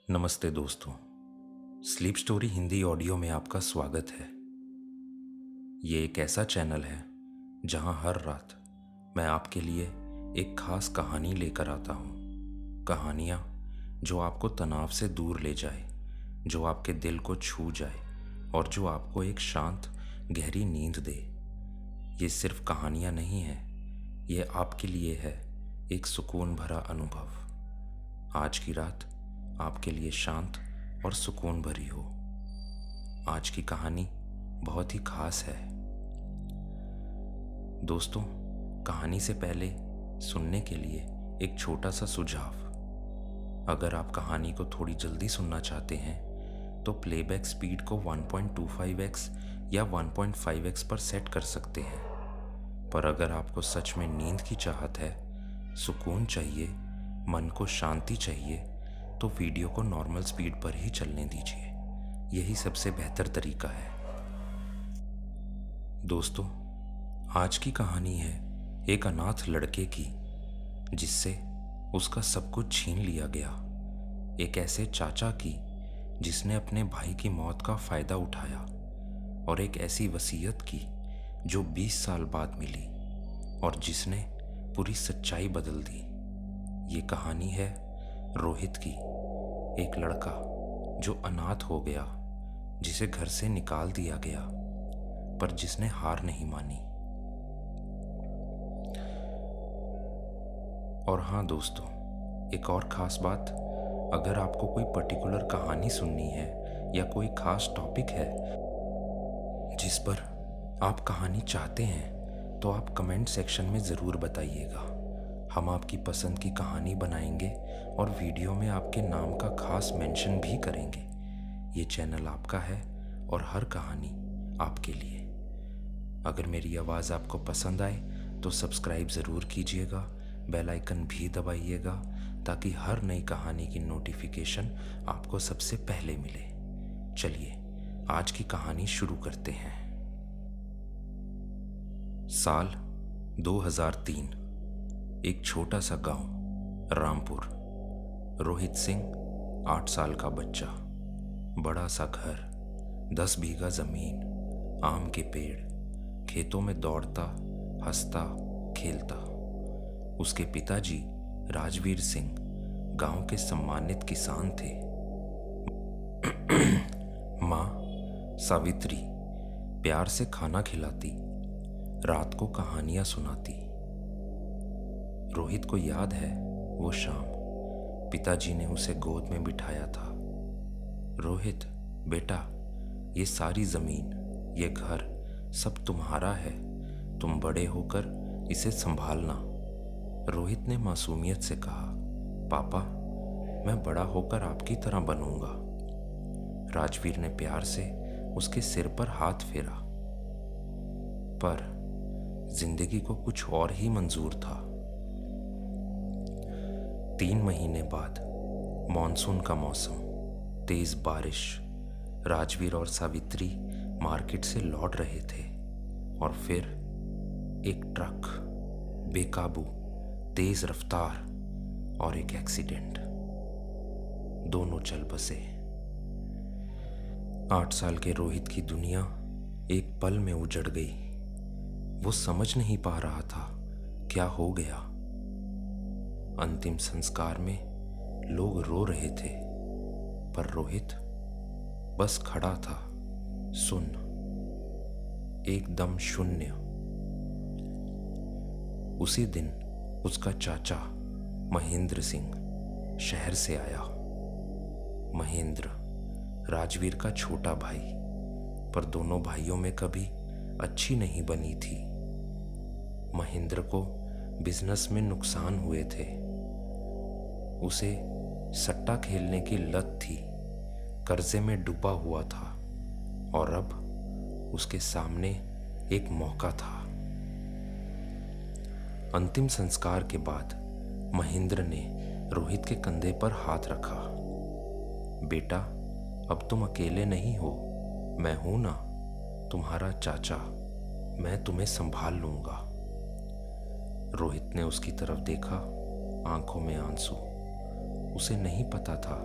नमस्ते दोस्तों। Sleep story Hindi audio में आपका स्वागत है। ये एक ऐसा चैनल है जहां हर रात मैं आपके लिए एक खास कहानी लेकर आता हूं। कहानियां जो आपको तनाव से दूर ले जाए, जो आपके दिल को छू जाए और जो आपको एक शांत गहरी नींद दे। ये सिर्फ कहानियां नहीं है, ये आपके लिए है एक सुकून भरा अनुभव। आज की रात आपके लिए शांत और सुकून भरी हो। आज की कहानी बहुत ही खास है। दोस्तों, कहानी से पहले सुनने के लिए एक छोटा सा सुझाव। अगर आप कहानी को थोड़ी जल्दी सुनना चाहते हैं तो प्लेबैक स्पीड को 1.25x या 1.5x पर सेट कर सकते हैं। पर अगर आपको सच में नींद की चाहत है, सुकून चाहिए, मन को शांति चाहिए, तो वीडियो को नॉर्मल स्पीड पर ही चलने दीजिए। यही सबसे बेहतर तरीका है। दोस्तों, आज की कहानी है एक अनाथ लड़के की जिससे उसका सब कुछ छीन लिया गया। एक ऐसे चाचा की जिसने अपने भाई की मौत का फायदा उठाया और एक ऐसी वसीयत की जो 20 साल बाद मिली और जिसने पूरी सच्चाई बदल दी। ये कहानी है रोहित की, एक लड़का जो अनाथ हो गया, जिसे घर से निकाल दिया गया, पर जिसने हार नहीं मानी। और हाँ दोस्तों, एक और ख़ास बात, अगर आपको कोई पर्टिकुलर कहानी सुननी है या कोई ख़ास टॉपिक है जिस पर आप कहानी चाहते हैं, तो आप कमेंट सेक्शन में ज़रूर बताइएगा। हम आपकी पसंद की कहानी बनाएंगे और वीडियो में आपके नाम का खास मेंशन भी करेंगे। ये चैनल आपका है और हर कहानी आपके लिए। अगर मेरी आवाज़ आपको पसंद आए तो सब्सक्राइब ज़रूर कीजिएगा, बेल आइकन भी दबाइएगा ताकि हर नई कहानी की नोटिफिकेशन आपको सबसे पहले मिले। चलिए आज की कहानी शुरू करते हैं। साल 2003, एक छोटा सा गांव रामपुर। रोहित सिंह 8 साल का बच्चा, बड़ा सा घर, 10 बीघा जमीन, आम के पेड़, खेतों में दौड़ता, हंसता, खेलता। उसके पिताजी राजवीर सिंह गांव के सम्मानित किसान थे। माँ सावित्री प्यार से खाना खिलाती, रात को कहानियां सुनाती। रोहित को याद है वो शाम पिताजी ने उसे गोद में बिठाया था। रोहित बेटा, ये सारी जमीन, ये घर सब तुम्हारा है, तुम बड़े होकर इसे संभालना। रोहित ने मासूमियत से कहा, पापा मैं बड़ा होकर आपकी तरह बनूंगा। राजवीर ने प्यार से उसके सिर पर हाथ फेरा। पर जिंदगी को कुछ और ही मंजूर था। 3 महीने बाद मॉनसून का मौसम, तेज बारिश। राजवीर और सावित्री मार्केट से लौट रहे थे और फिर एक ट्रक, बेकाबू, तेज रफ्तार और एक एक्सीडेंट। दोनों चल बसे। 8 साल के रोहित की दुनिया एक पल में उजड़ गई। वो समझ नहीं पा रहा था क्या हो गया। अंतिम संस्कार में लोग रो रहे थे, पर रोहित बस खड़ा था, सुन्न, एकदम शून्य। उसी दिन उसका चाचा महेंद्र सिंह शहर से आया। महेंद्र राजवीर का छोटा भाई, पर दोनों भाइयों में कभी अच्छी नहीं बनी थी। महेंद्र को बिजनेस में नुकसान हुए थे। उसे सट्टा खेलने की लत थी, कर्जे में डूबा हुआ था और अब उसके सामने एक मौका था। अंतिम संस्कार के बाद महेंद्र ने रोहित के कंधे पर हाथ रखा। बेटा, अब तुम अकेले नहीं हो, मैं हूं ना, तुम्हारा चाचा, मैं तुम्हें संभाल लूंगा। रोहित ने उसकी तरफ देखा, आंखों में आंसू। उसे नहीं पता था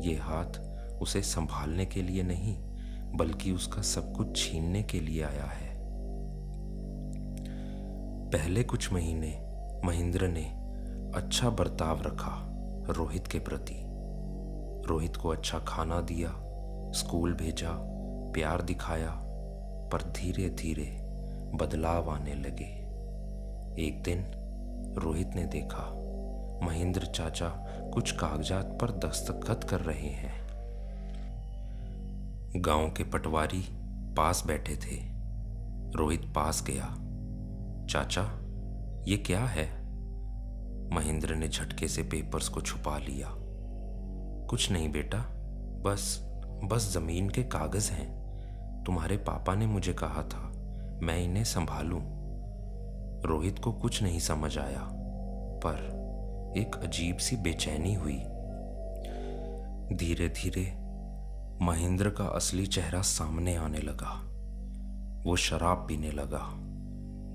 ये हाथ उसे संभालने के लिए नहीं, बल्कि उसका सब कुछ छीनने के लिए आया है। पहले कुछ महीने महेंद्र ने अच्छा बर्ताव रखा रोहित के प्रति। रोहित को अच्छा खाना दिया, स्कूल भेजा, प्यार दिखाया, पर धीरे धीरे बदलाव आने लगे। एक दिन रोहित ने देखा महेंद्र चाचा कुछ कागजात पर दस्तखत कर रहे हैं। गांव के पटवारी पास बैठे थे। रोहित पास गया। चाचा, ये क्या है? महेंद्र ने झटके से पेपर्स को छुपा लिया। कुछ नहीं बेटा, बस जमीन के कागज हैं। तुम्हारे पापा ने मुझे कहा था मैं इन्हें संभालूं। रोहित को कुछ नहीं समझ आया, पर एक अजीब सी बेचैनी हुई। धीरे धीरे महेंद्र का असली चेहरा सामने आने लगा। वो शराब पीने लगा,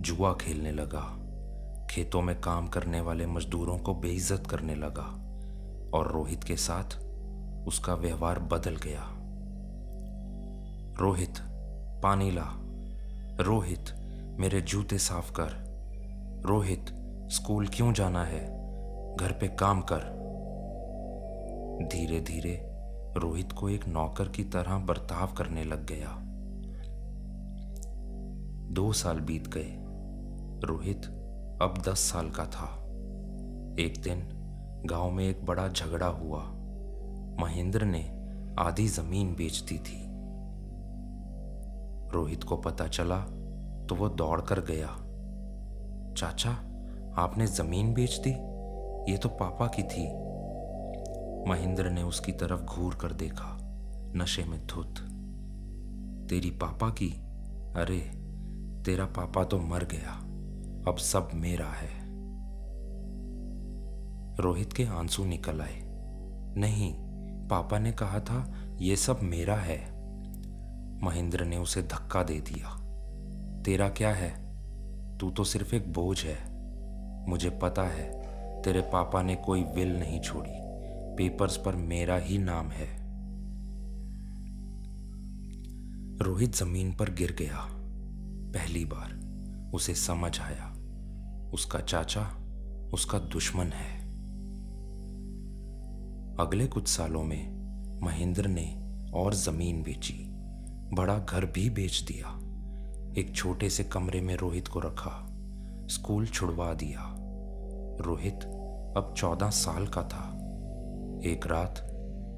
जुआ खेलने लगा, खेतों में काम करने वाले मजदूरों को बेइज्जत करने लगा, और रोहित के साथ उसका व्यवहार बदल गया। रोहित, पानी ला। रोहित, मेरे जूते साफ कर। रोहित, स्कूल क्यों जाना है? घर पे काम कर। धीरे धीरे रोहित को एक नौकर की तरह बर्ताव करने लग गया। 2 साल बीत गए। रोहित अब 10 साल का था। एक दिन गांव में एक बड़ा झगड़ा हुआ। महेंद्र ने आधी जमीन बेच दी थी। रोहित को पता चला तो वो दौड़कर गया। चाचा, आपने जमीन बेच दी? ये तो पापा की थी। महेंद्र ने उसकी तरफ घूर कर देखा, नशे में धुत। तेरी पापा की? अरे, तेरा पापा तो मर गया, अब सब मेरा है। रोहित के आंसू निकल आए। नहीं, पापा ने कहा था ये सब मेरा है। महेंद्र ने उसे धक्का दे दिया। तेरा क्या है? तू तो सिर्फ एक बोझ है। मुझे पता है तेरे पापा ने कोई विल नहीं छोड़ी, पेपर्स पर मेरा ही नाम है। रोहित जमीन पर गिर गया। पहली बार उसे समझ आया, उसका चाचा उसका दुश्मन है। अगले कुछ सालों में महेंद्र ने और जमीन बेची, बड़ा घर भी बेच दिया। एक छोटे से कमरे में रोहित को रखा, स्कूल छुड़वा दिया। रोहित अब 14 साल का था। एक रात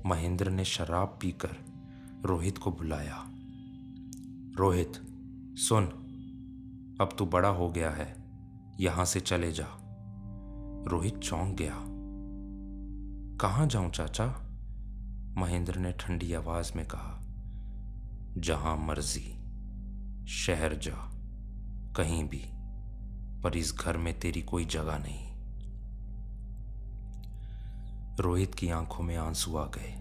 महेंद्र ने शराब पीकर रोहित को बुलाया। रोहित, सुन, अब तू बड़ा हो गया है, यहां से चले जा। रोहित चौंक गया। कहाँ जाऊं चाचा? महेंद्र ने ठंडी आवाज में कहा। जहां मर्जी, शहर जा, कहीं भी, पर इस घर में तेरी कोई जगह नहीं। रोहित की आंखों में आंसू आ गए।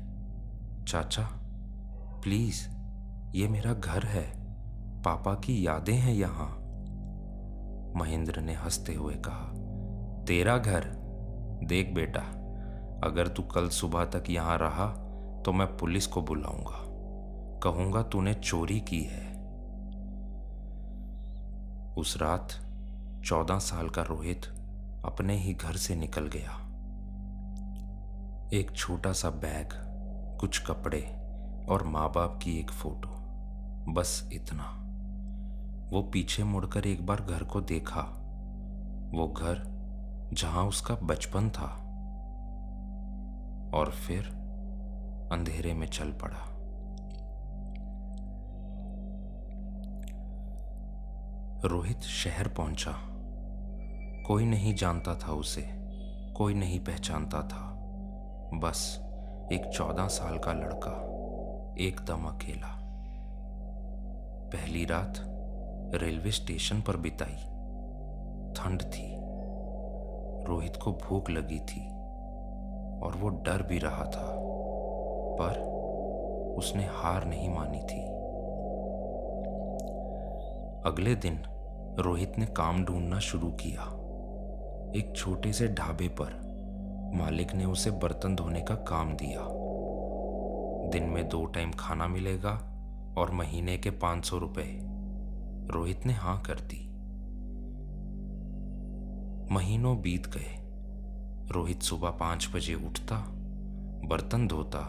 चाचा, प्लीज, ये मेरा घर है, पापा की यादें हैं यहां। महेंद्र ने हंसते हुए कहा, तेरा घर? देख बेटा, अगर तू कल सुबह तक यहां रहा तो मैं पुलिस को बुलाऊंगा, कहूंगा तूने चोरी की है। उस रात 14 साल का रोहित अपने ही घर से निकल गया। एक छोटा सा बैग, कुछ कपड़े और माँ बाप की एक फोटो, बस इतना। वो पीछे मुड़कर एक बार घर को देखा, वो घर जहां उसका बचपन था, और फिर अंधेरे में चल पड़ा। रोहित शहर पहुंचा। कोई नहीं जानता था उसे, कोई नहीं पहचानता था। बस एक 14 साल का लड़का, एकदम अकेला। पहली रात रेलवे स्टेशन पर बिताई। ठंड थी, रोहित को भूख लगी थी और वो डर भी रहा था, पर उसने हार नहीं मानी थी। अगले दिन रोहित ने काम ढूंढना शुरू किया। एक छोटे से ढाबे पर मालिक ने उसे बर्तन धोने का काम दिया। दिन में 2 टाइम खाना मिलेगा और महीने के 500 रुपए। रोहित ने हाँ कर दी। महीनों बीत गए। रोहित सुबह 5 बजे उठता, बर्तन धोता,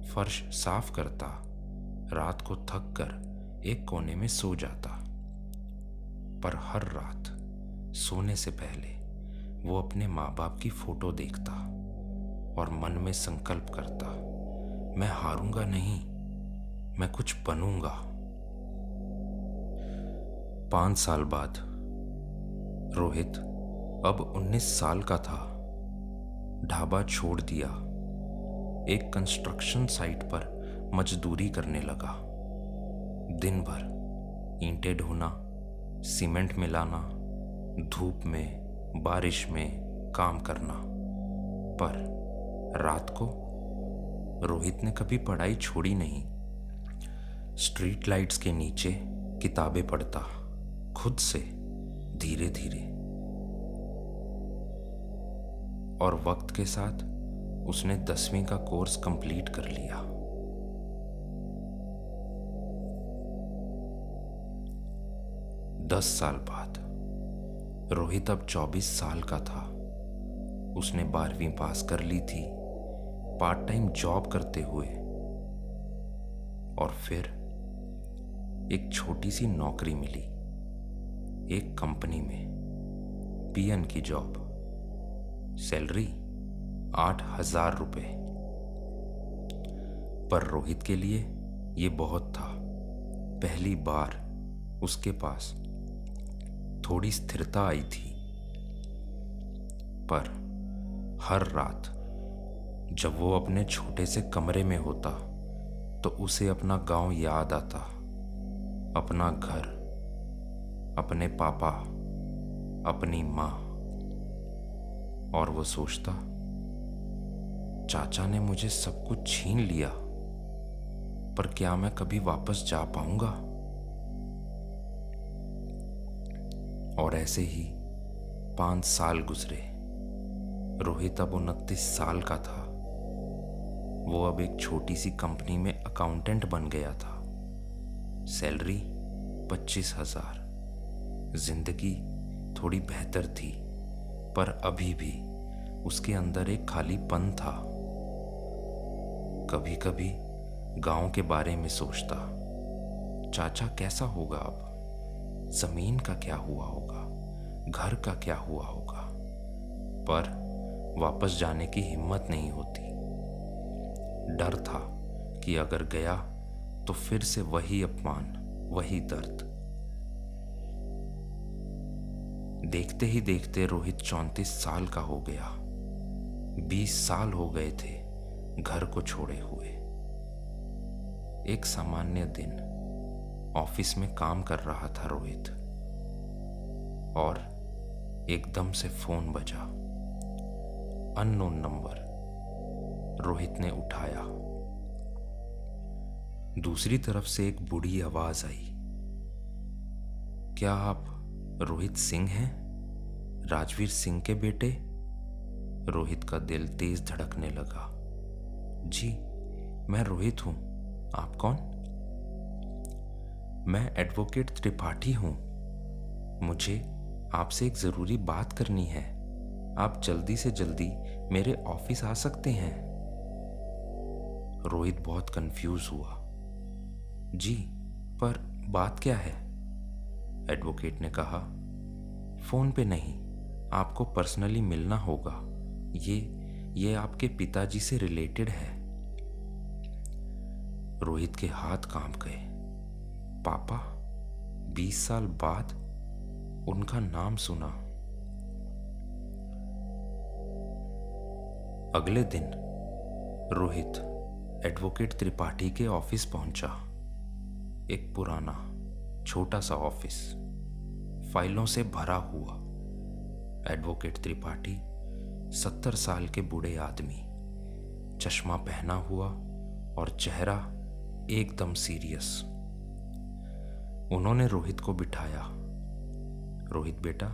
फर्श साफ करता, रात को थक कर एक कोने में सो जाता। पर हर रात सोने से पहले वो अपने माँ बाप की फोटो देखता और मन में संकल्प करता, मैं हारूंगा नहीं, मैं कुछ बनूंगा। 5 साल बाद रोहित अब 19 साल का था। ढाबा छोड़ दिया, एक कंस्ट्रक्शन साइट पर मजदूरी करने लगा। दिन भर ईंटें ढोना, सीमेंट मिलाना, धूप में बारिश में काम करना। पर रात को रोहित ने कभी पढ़ाई छोड़ी नहीं। स्ट्रीट लाइट्स के नीचे किताबें पढ़ता, खुद से, धीरे धीरे। और वक्त के साथ उसने 10वीं का कोर्स कंप्लीट कर लिया। दस साल बाद रोहित अब 24 साल का था। उसने 12वीं पास कर ली थी, पार्ट टाइम जॉब करते हुए। और फिर एक छोटी सी नौकरी मिली, एक कंपनी में, पीएन की जॉब। सैलरी 8,000 रुपए। पर रोहित के लिए ये बहुत था। पहली बार उसके पास थोड़ी स्थिरता आई थी। पर हर रात जब वो अपने छोटे से कमरे में होता तो उसे अपना गांव याद आता, अपना घर, अपने पापा, अपनी माँ। और वो सोचता, चाचा ने मुझे सब कुछ छीन लिया, पर क्या मैं कभी वापस जा पाऊंगा? और ऐसे ही 5 साल गुजरे। रोहित अब 29 साल का था। वो अब एक छोटी सी कंपनी में अकाउंटेंट बन गया था। सैलरी 25,000। जिंदगी थोड़ी बेहतर थी, पर अभी भी उसके अंदर एक खालीपन था। कभी कभी गांव के बारे में सोचता, चाचा कैसा होगा अब, जमीन का क्या हुआ होगा, घर का क्या हुआ होगा। पर वापस जाने की हिम्मत नहीं होती। डर था कि अगर गया तो फिर से वही अपमान, वही दर्द। देखते ही देखते रोहित 34 साल का हो गया। 20 साल हो गए थे घर को छोड़े हुए। एक सामान्य दिन ऑफिस में काम कर रहा था रोहित, और एकदम से फोन बजा। Unknown number. रोहित ने उठाया। दूसरी तरफ से एक बूढ़ी आवाज आई, क्या आप रोहित सिंह हैं, राजवीर सिंह के बेटे? रोहित का दिल तेज धड़कने लगा। जी, मैं रोहित हूं, आप कौन? मैं एडवोकेट त्रिपाठी हूं। मुझे आपसे एक जरूरी बात करनी है। आप जल्दी से जल्दी मेरे ऑफिस आ सकते हैं? रोहित बहुत कंफ्यूज हुआ। जी, पर बात क्या है? एडवोकेट ने कहा, फोन पे नहीं, आपको पर्सनली मिलना होगा। ये आपके पिताजी से रिलेटेड है। रोहित के हाथ कांप गए। पापा? 20 साल बाद उनका नाम सुना। अगले दिन रोहित एडवोकेट त्रिपाठी के ऑफिस पहुंचा। एक पुराना छोटा सा ऑफिस, फाइलों से भरा हुआ। एडवोकेट त्रिपाठी 70 साल के बूढ़े आदमी, चश्मा पहना हुआ और चेहरा एकदम सीरियस। उन्होंने रोहित को बिठाया। रोहित बेटा,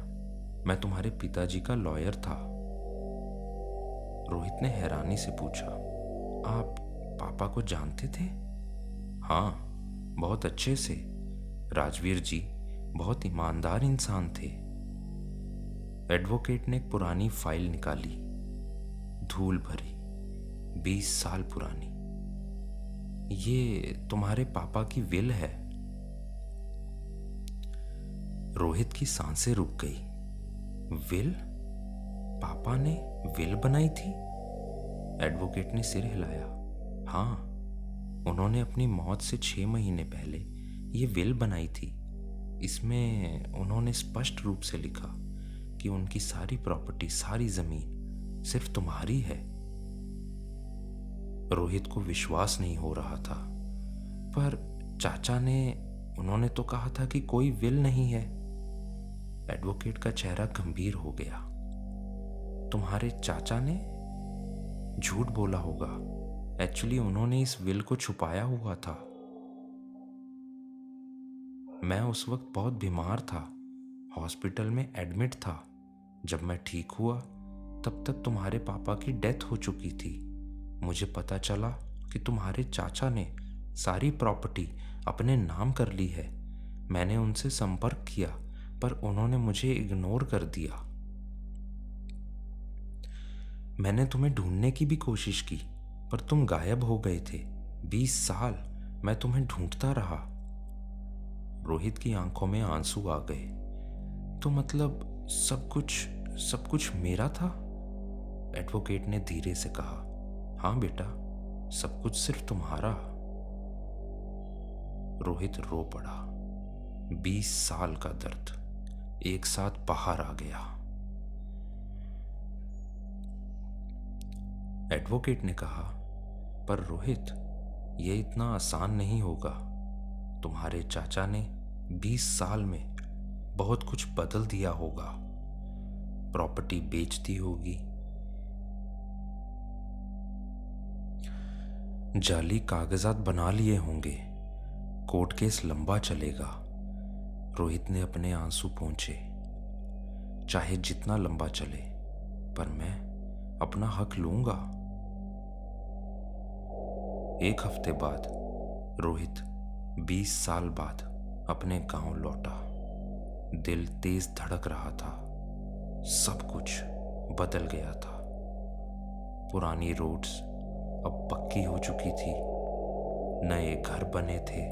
मैं तुम्हारे पिताजी का लॉयर था। रोहित ने हैरानी से पूछा, पापा को जानते थे? हाँ, बहुत अच्छे से। राजवीर जी बहुत ईमानदार इंसान थे। एडवोकेट ने एक पुरानी फाइल निकाली, धूल भरी, 20 साल पुरानी। ये तुम्हारे पापा की विल है। रोहित की सांसें रुक गई। विल? पापा ने विल बनाई थी? एडवोकेट ने सिर हिलाया। हाँ, उन्होंने अपनी मौत से 6 महीने पहले ये विल बनाई थी। इसमें उन्होंने स्पष्ट रूप से लिखा कि उनकी सारी प्रॉपर्टी, सारी जमीन सिर्फ तुम्हारी है। रोहित को विश्वास नहीं हो रहा था। पर चाचा ने, उन्होंने तो कहा था कि कोई विल नहीं है। एडवोकेट का चेहरा गंभीर हो गया। तुम्हारे चाचा ने झूठ बोला होगा। एक्चुअली उन्होंने इस विल को छुपाया हुआ था। मैं उस वक्त बहुत बीमार था, हॉस्पिटल में एडमिट था। जब मैं ठीक हुआ तब तक तुम्हारे पापा की डेथ हो चुकी थी। मुझे पता चला कि तुम्हारे चाचा ने सारी प्रॉपर्टी अपने नाम कर ली है। मैंने उनसे संपर्क किया पर उन्होंने मुझे इग्नोर कर दिया। मैंने तुम्हें ढूंढने की भी कोशिश की पर तुम गायब हो गए थे। 20 साल मैं तुम्हें ढूंढता रहा। रोहित की आंखों में आंसू आ गए। तो मतलब सब कुछ मेरा था? एडवोकेट ने धीरे से कहा। हाँ बेटा, सब कुछ सिर्फ तुम्हारा। रोहित रो पड़ा। 20 साल का दर्द एक साथ बाहर आ गया। एडवोकेट ने कहा, पर रोहित, ये इतना आसान नहीं होगा। तुम्हारे चाचा ने 20 साल में बहुत कुछ बदल दिया होगा। प्रॉपर्टी बेच दी होगी, जाली कागजात बना लिए होंगे। कोर्ट केस लंबा चलेगा। रोहित ने अपने आंसू पोंछे। चाहे जितना लंबा चले, पर मैं अपना हक लूंगा। 1 हफ्ते बाद रोहित 20 साल बाद अपने गांव लौटा। दिल तेज धड़क रहा था। सब कुछ बदल गया था। पुरानी रोड्स अब पक्की हो चुकी थी। नए घर बने थे।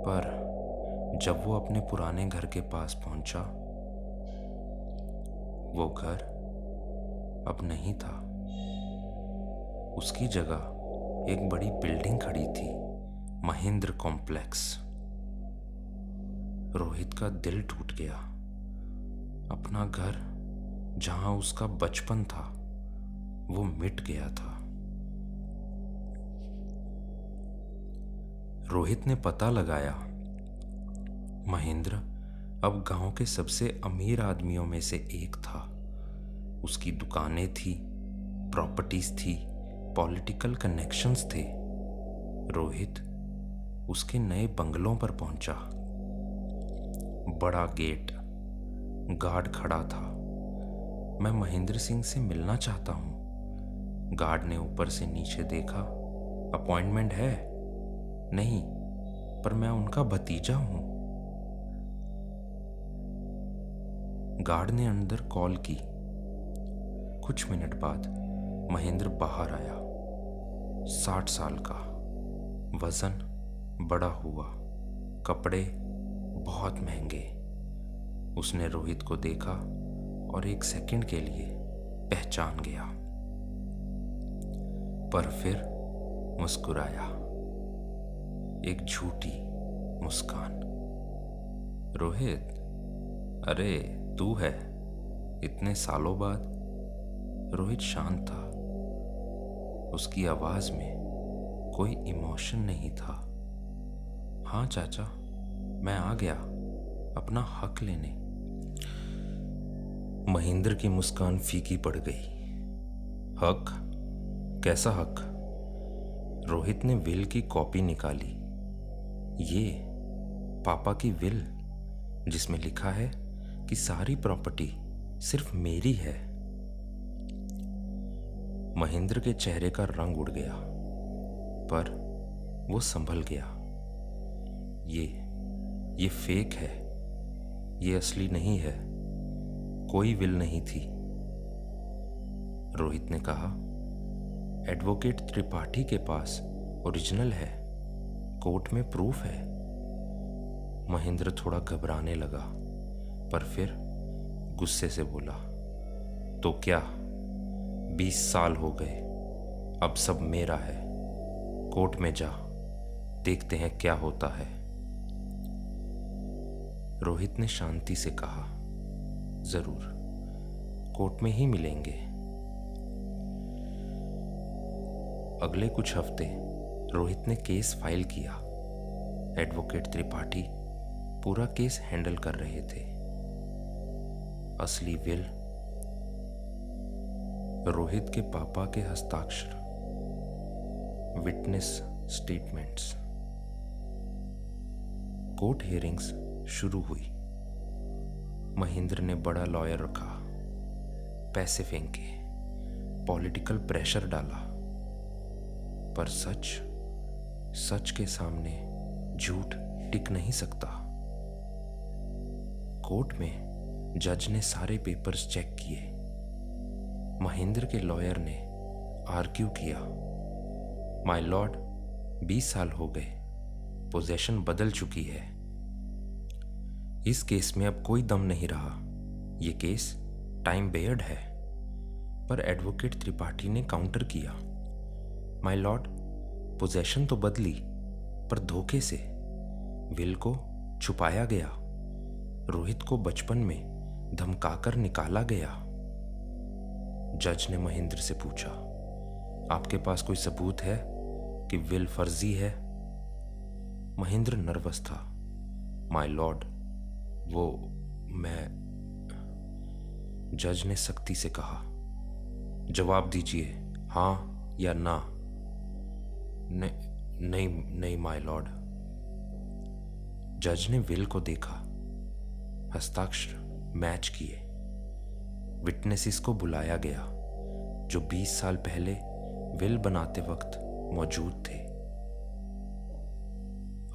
पर जब वो अपने पुराने घर के पास पहुंचा, वो घर अब नहीं था। उसकी जगह एक बड़ी बिल्डिंग खड़ी थी, महेंद्र कॉम्प्लेक्स। रोहित का दिल टूट गया। अपना घर, जहां उसका बचपन था, वो मिट गया था। रोहित ने पता लगाया, महेंद्र अब गांव के सबसे अमीर आदमियों में से एक था। उसकी दुकानें थी, प्रॉपर्टीज थी, पॉलिटिकल कनेक्शंस थे। रोहित उसके नए बंगलों पर पहुंचा। बड़ा गेट, गार्ड खड़ा था। मैं महेंद्र सिंह से मिलना चाहता हूं। गार्ड ने ऊपर से नीचे देखा। अपॉइंटमेंट है? नहीं, पर मैं उनका भतीजा हूं। गार्ड ने अंदर कॉल की। कुछ मिनट बाद महेंद्र बाहर आया। 60 साल का, वजन बड़ा हुआ, कपड़े बहुत महंगे। उसने रोहित को देखा और 1 सेकंड के लिए पहचान गया, पर फिर मुस्कुराया। एक झूठी मुस्कान। रोहित, अरे तू है, इतने सालों बाद। रोहित शांत था। उसकी आवाज में कोई इमोशन नहीं था। हाँ चाचा, मैं आ गया अपना हक लेने। महेंद्र की मुस्कान फीकी पड़ गई। हक? कैसा हक? रोहित ने विल की कॉपी निकाली। ये पापा की विल, जिसमें लिखा है कि सारी प्रॉपर्टी सिर्फ मेरी है। महेंद्र के चेहरे का रंग उड़ गया। पर वो संभल गया। ये फेक है, ये असली नहीं है, कोई विल नहीं थी। रोहित ने कहा, एडवोकेट त्रिपाठी के पास ओरिजिनल है, कोर्ट में प्रूफ है। महेंद्र थोड़ा घबराने लगा, पर फिर गुस्से से बोला, तो क्या 20 साल हो गए, अब सब मेरा है। कोर्ट में जा, देखते हैं क्या होता है। रोहित ने शांति से कहा, जरूर, कोर्ट में ही मिलेंगे। अगले कुछ हफ्ते रोहित ने केस फाइल किया। एडवोकेट त्रिपाठी पूरा केस हैंडल कर रहे थे। असली विल, रोहित के पापा के हस्ताक्षर, विटनेस स्टेटमेंट्स। कोर्ट हियरिंग्स शुरू हुई। महेंद्र ने बड़ा लॉयर रखा, पैसे फेंके, पॉलिटिकल प्रेशर डाला, पर सच के सामने झूठ टिक नहीं सकता। कोर्ट में जज ने सारे पेपर्स चेक किए। महेंद्र के लॉयर ने आर्ग्यू किया, माय लॉर्ड, 20 साल हो गए, पोजेशन बदल चुकी है। इस केस में अब कोई दम नहीं रहा, ये केस टाइम बेयर्ड है। पर एडवोकेट त्रिपाठी ने काउंटर किया, माय लॉर्ड, पोजेशन तो बदली, पर धोखे से। विल को छुपाया गया, रोहित को बचपन में धमकाकर निकाला गया। जज ने महेंद्र से पूछा, आपके पास कोई सबूत है कि विल फर्जी है? महेंद्र नर्वस था। माय लॉर्ड, वो मैं। जज ने सख्ती से कहा, जवाब दीजिए, हाँ या ना। नहीं माय लॉर्ड। जज ने विल को देखा, हस्ताक्षर मैच किए। विटनेसेस को बुलाया गया जो 20 साल पहले विल बनाते वक्त मौजूद थे।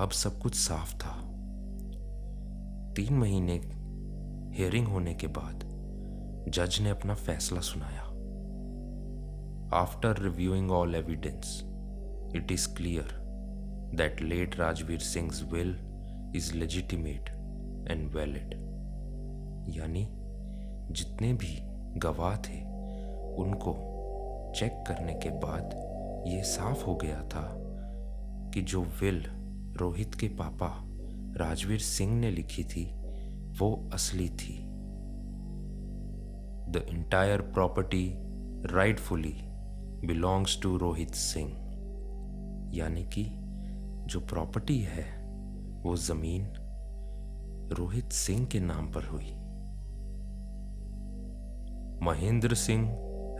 अब सब कुछ साफ था। 3 महीने हियरिंग होने के बाद जज ने अपना फैसला सुनाया। After reviewing all evidence, it is clear that late Rajveer सिंघ's will is legitimate and valid। यानी जितने भी गवाह थे उनको चेक करने के बाद ये साफ हो गया था कि जो विल रोहित के पापा राजवीर सिंह ने लिखी थी वो असली थी। The entire property rightfully belongs to Rohit Singh. यानी कि जो प्रॉपर्टी है वो जमीन रोहित सिंह के नाम पर हुई। Mahendra Singh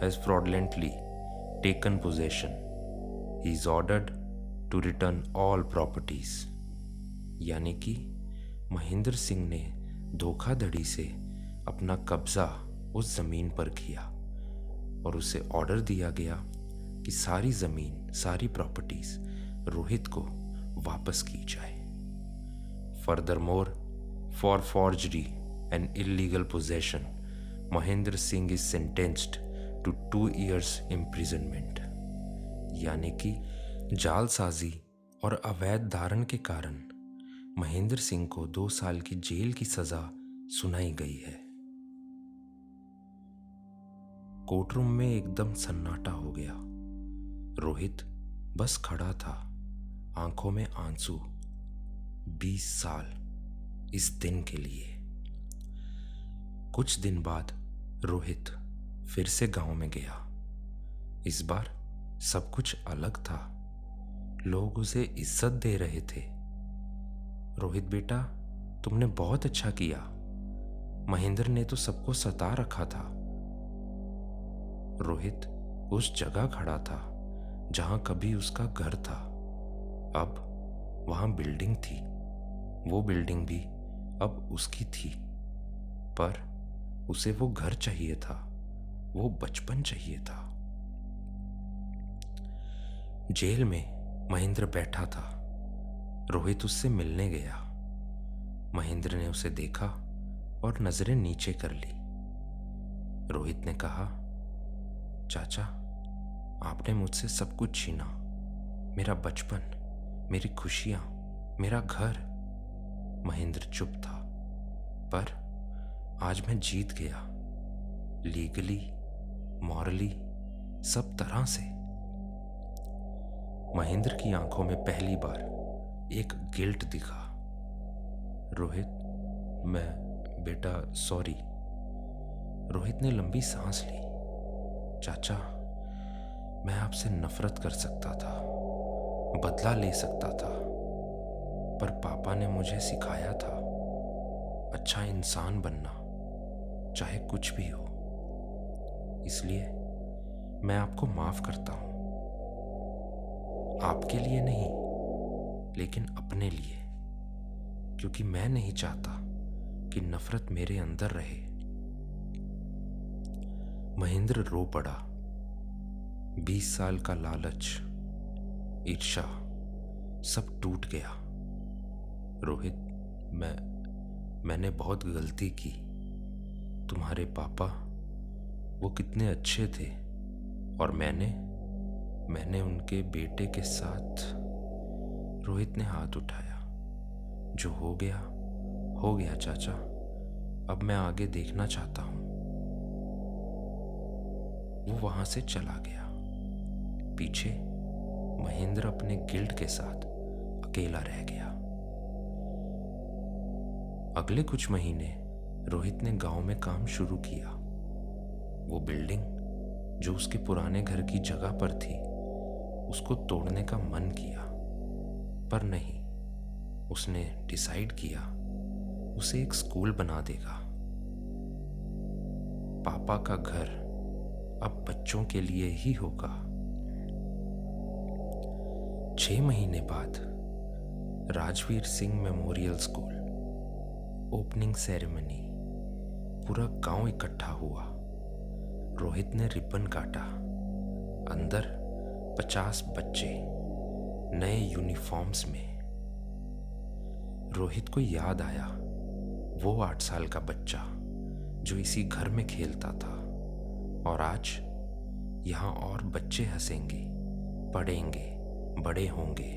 has fraudulently taken possession. He is ordered to return all properties। यानी कि महेंद्र सिंह ने धोखाधड़ी से अपना कब्जा उस जमीन पर किया और उसे ऑर्डर दिया गया कि सारी जमीन, सारी प्रॉपर्टीज रोहित को वापस की जाए। Furthermore, for forgery and illegal possession, Mahendra Singh is sentenced to 2 years imprisonment। यानी कि जालसाजी और अवैध धारण के कारण महेंद्र सिंह को 2 साल की जेल की सजा सुनाई गई है। कोर्टरूम में एकदम सन्नाटा हो गया। रोहित बस खड़ा था, आंखों में आंसू। 20 साल इस दिन के लिए। कुछ दिन बाद रोहित फिर से गांव में गया। इस बार सब कुछ अलग था। लोग उसे इज्जत दे रहे थे। रोहित बेटा, तुमने बहुत अच्छा किया। महेंद्र ने तो सबको सता रखा था। रोहित उस जगह खड़ा था जहां कभी उसका घर था। अब वहां बिल्डिंग थी। वो बिल्डिंग भी अब उसकी थी, पर उसे वो घर चाहिए था, वो बचपन चाहिए था। जेल में महेंद्र बैठा था। रोहित उससे मिलने गया। महेंद्र ने उसे देखा और नजरें नीचे कर ली। रोहित ने कहा, चाचा, आपने मुझसे सब कुछ छीना, मेरा बचपन, मेरी खुशियां, मेरा घर। महेंद्र चुप था, पर आज मैं जीत गया, लीगली, मॉरली, सब तरह से। महेंद्र की आंखों में पहली बार एक गिल्ट दिखा। रोहित, मैं बेटा सॉरी। रोहित ने लंबी सांस ली। चाचा, मैं आपसे नफरत कर सकता था, बदला ले सकता था, पर पापा ने मुझे सिखाया था अच्छा इंसान बनना, चाहे कुछ भी हो। इसलिए मैं आपको माफ करता हूं, आपके लिए नहीं, लेकिन अपने लिए, क्योंकि मैं नहीं चाहता कि नफरत मेरे अंदर रहे। महेंद्र रो पड़ा। 20 साल का लालच, ईर्ष्या, सब टूट गया। रोहित, मैंने बहुत गलती की। तुम्हारे पापा, वो कितने अच्छे थे, और मैंने उनके बेटे के साथ। रोहित ने हाथ उठाया। जो हो गया चाचा, अब मैं आगे देखना चाहता हूं। वो वहां से चला गया। पीछे महेंद्र अपने गिल्ट के साथ अकेला रह गया। अगले कुछ महीने रोहित ने गांव में काम शुरू किया। वो बिल्डिंग जो उसके पुराने घर की जगह पर थी, उसको तोड़ने का मन किया, पर नहीं। उसने डिसाइड किया उसे एक स्कूल बना देगा। पापा का घर अब बच्चों के लिए ही होगा। 6 महीने बाद Rajveer Singh memorial school opening ceremony. पूरा गांव इकट्ठा हुआ। रोहित ने रिबन काटा। अंदर 50 बच्चे नए यूनिफॉर्म्स में। रोहित को याद आया वो 8 साल का बच्चा जो इसी घर में खेलता था, और आज यहाँ और बच्चे हंसेंगे, पढ़ेंगे, बड़े होंगे।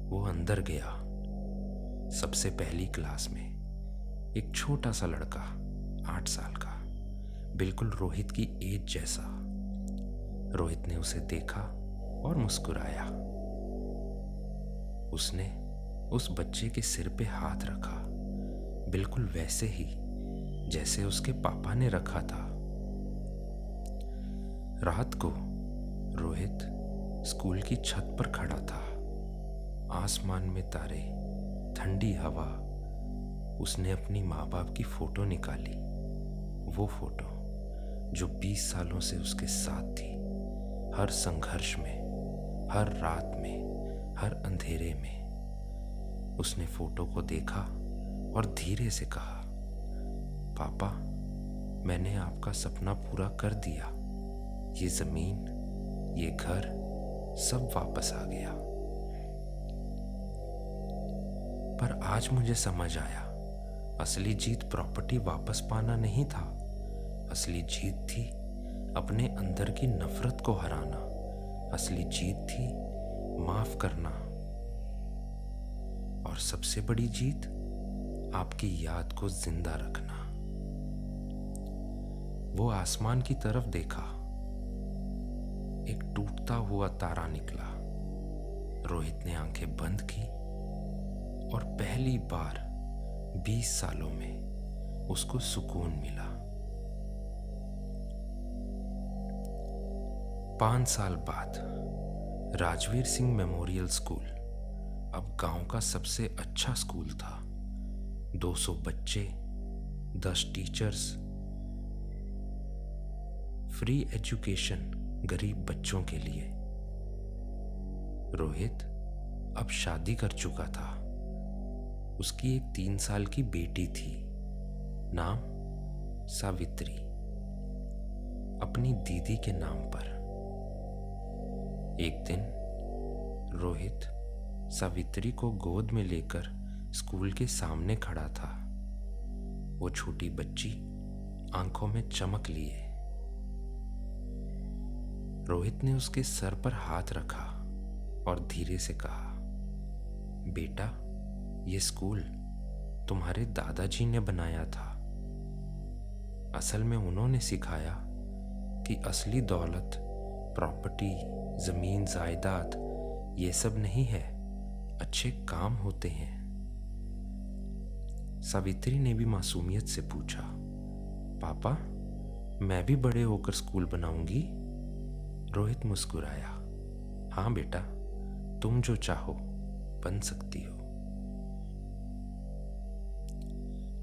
वो अंदर गया। सबसे पहली क्लास में एक छोटा सा लड़का, 8 साल का, बिल्कुल रोहित की एज जैसा। रोहित ने उसे देखा और मुस्कुराया। उसने उस बच्चे के सिर पे हाथ रखा, बिल्कुल वैसे ही जैसे उसके पापा ने रखा था। रात को रोहित स्कूल की छत पर खड़ा था। आसमान में तारे, ठंडी हवा। उसने अपनी माँ बाप की फोटो निकाली। वो फोटो जो 20 सालों से उसके साथ थी, हर संघर्ष में, हर रात में, हर अंधेरे में। उसने फोटो को देखा और धीरे से कहा, पापा, मैंने आपका सपना पूरा कर दिया। ये जमीन, ये घर, सब वापस आ गया। पर आज मुझे समझ आया, असली जीत प्रॉपर्टी वापस पाना नहीं था। असली जीत थी अपने अंदर की नफरत को हराना। असली जीत थी माफ करना। और सबसे बड़ी जीत आपकी याद को जिंदा रखना। वो आसमान की तरफ देखा। एक टूटता हुआ तारा निकला। रोहित ने आंखें बंद की और पहली बार 20 सालों में उसको सुकून मिला। 5 साल बाद राजवीर सिंह मेमोरियल स्कूल अब गांव का सबसे अच्छा स्कूल था। 200 बच्चे, 10 टीचर्स, फ्री एजुकेशन गरीब बच्चों के लिए। रोहित अब शादी कर चुका था। उसकी एक 3 साल की बेटी थी, नाम सावित्री, अपनी दीदी के नाम पर। एक दिन रोहित सावित्री को गोद में लेकर स्कूल के सामने खड़ा था। वो छोटी बच्ची आंखों में चमक लिए। रोहित ने उसके सर पर हाथ रखा और धीरे से कहा, बेटा, ये स्कूल तुम्हारे दादाजी ने बनाया था। असल में उन्होंने सिखाया कि असली दौलत, प्रॉपर्टी, जमीन, जायदाद ये सब नहीं है, अच्छे काम होते हैं। सावित्री ने भी मासूमियत से पूछा, पापा, मैं भी बड़े होकर स्कूल बनाऊंगी? रोहित मुस्कुराया, हाँ बेटा, तुम जो चाहो बन सकती हो।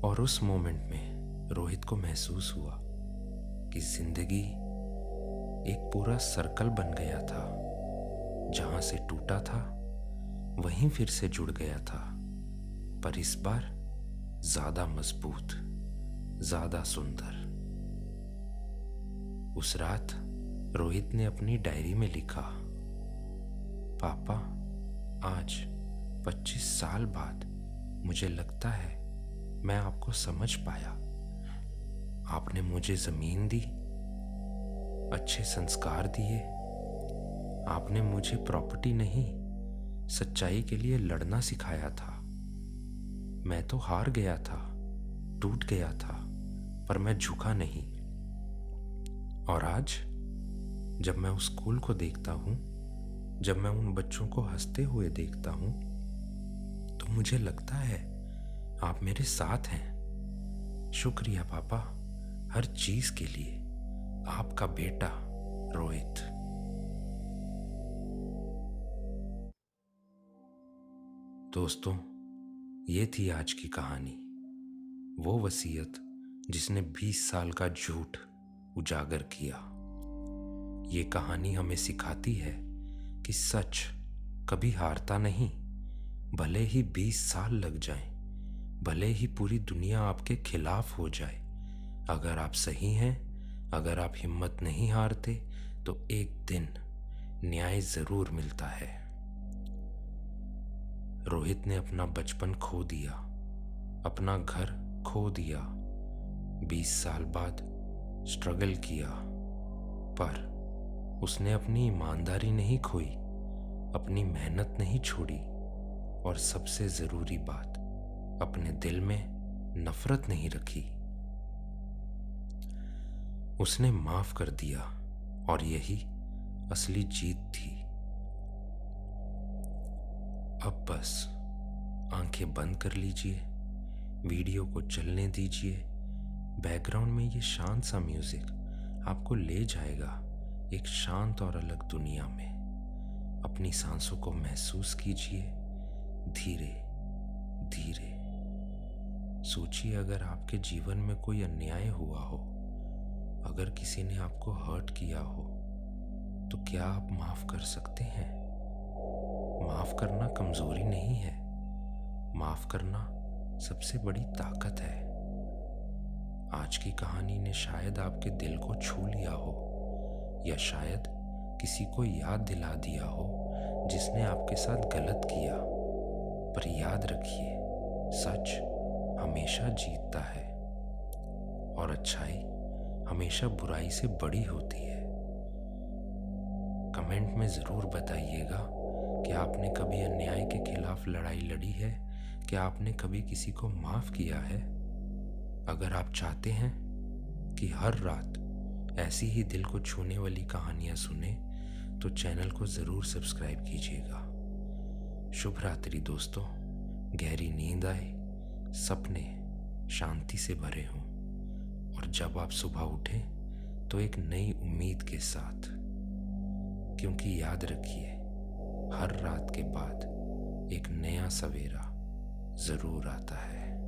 और उस मोमेंट में रोहित को महसूस हुआ कि जिंदगी एक पूरा सर्कल बन गया था। जहां से टूटा था वहीं फिर से जुड़ गया था, पर इस बार ज्यादा मजबूत, ज्यादा सुंदर। उस रात रोहित ने अपनी डायरी में लिखा, पापा, आज 25 साल बाद मुझे लगता है मैं आपको समझ पाया। आपने मुझे जमीन दी, अच्छे संस्कार दिए। आपने मुझे प्रॉपर्टी नहीं, सच्चाई के लिए लड़ना सिखाया था। मैं तो हार गया था, टूट गया था, पर मैं झुका नहीं। और आज जब मैं उस स्कूल को देखता हूं, जब मैं उन बच्चों को हंसते हुए देखता हूं, तो मुझे लगता है आप मेरे साथ हैं। शुक्रिया पापा, हर चीज के लिए। आपका बेटा रोहित। दोस्तों, ये थी आज की कहानी। वो वसीयत जिसने 20 साल का झूठ उजागर किया। ये कहानी हमें सिखाती है कि सच कभी हारता नहीं। भले ही 20 साल लग जाएं, भले ही पूरी दुनिया आपके खिलाफ हो जाए, अगर आप सही हैं, अगर आप हिम्मत नहीं हारते, तो एक दिन न्याय जरूर मिलता है। रोहित ने अपना बचपन खो दिया, अपना घर खो दिया, 20 साल बाद स्ट्रगल किया, पर उसने अपनी ईमानदारी नहीं खोई, अपनी मेहनत नहीं छोड़ी, और सबसे जरूरी बात, अपने दिल में नफरत नहीं रखी। उसने माफ कर दिया, और यही असली जीत थी। अब बस आंखें बंद कर लीजिए, वीडियो को चलने दीजिए। बैकग्राउंड में ये शांत सा म्यूजिक आपको ले जाएगा एक शांत और अलग दुनिया में। अपनी सांसों को महसूस कीजिए, धीरे धीरे। सोचिए, अगर आपके जीवन में कोई अन्याय हुआ हो, अगर किसी ने आपको हर्ट किया हो, तो क्या आप माफ कर सकते हैं? माफ करना कमजोरी नहीं है, माफ करना सबसे बड़ी ताकत है। आज की कहानी ने शायद आपके दिल को छू लिया हो, या शायद किसी को याद दिला दिया हो जिसने आपके साथ गलत किया। पर याद रखिए, सच हमेशा जीतता है, और अच्छाई हमेशा बुराई से बड़ी होती है। कमेंट में जरूर बताइएगा कि आपने कभी अन्याय के खिलाफ लड़ाई लड़ी है, क्या आपने कभी किसी को माफ किया है। अगर आप चाहते हैं कि हर रात ऐसी ही दिल को छूने वाली कहानियां सुने, तो चैनल को जरूर सब्सक्राइब कीजिएगा। शुभ रात्रि दोस्तों, गहरी नींद आए, सपने शांति से भरे हों, और जब आप सुबह उठें तो एक नई उम्मीद के साथ। क्योंकि याद रखिए, हर रात के बाद एक नया सवेरा जरूर आता है।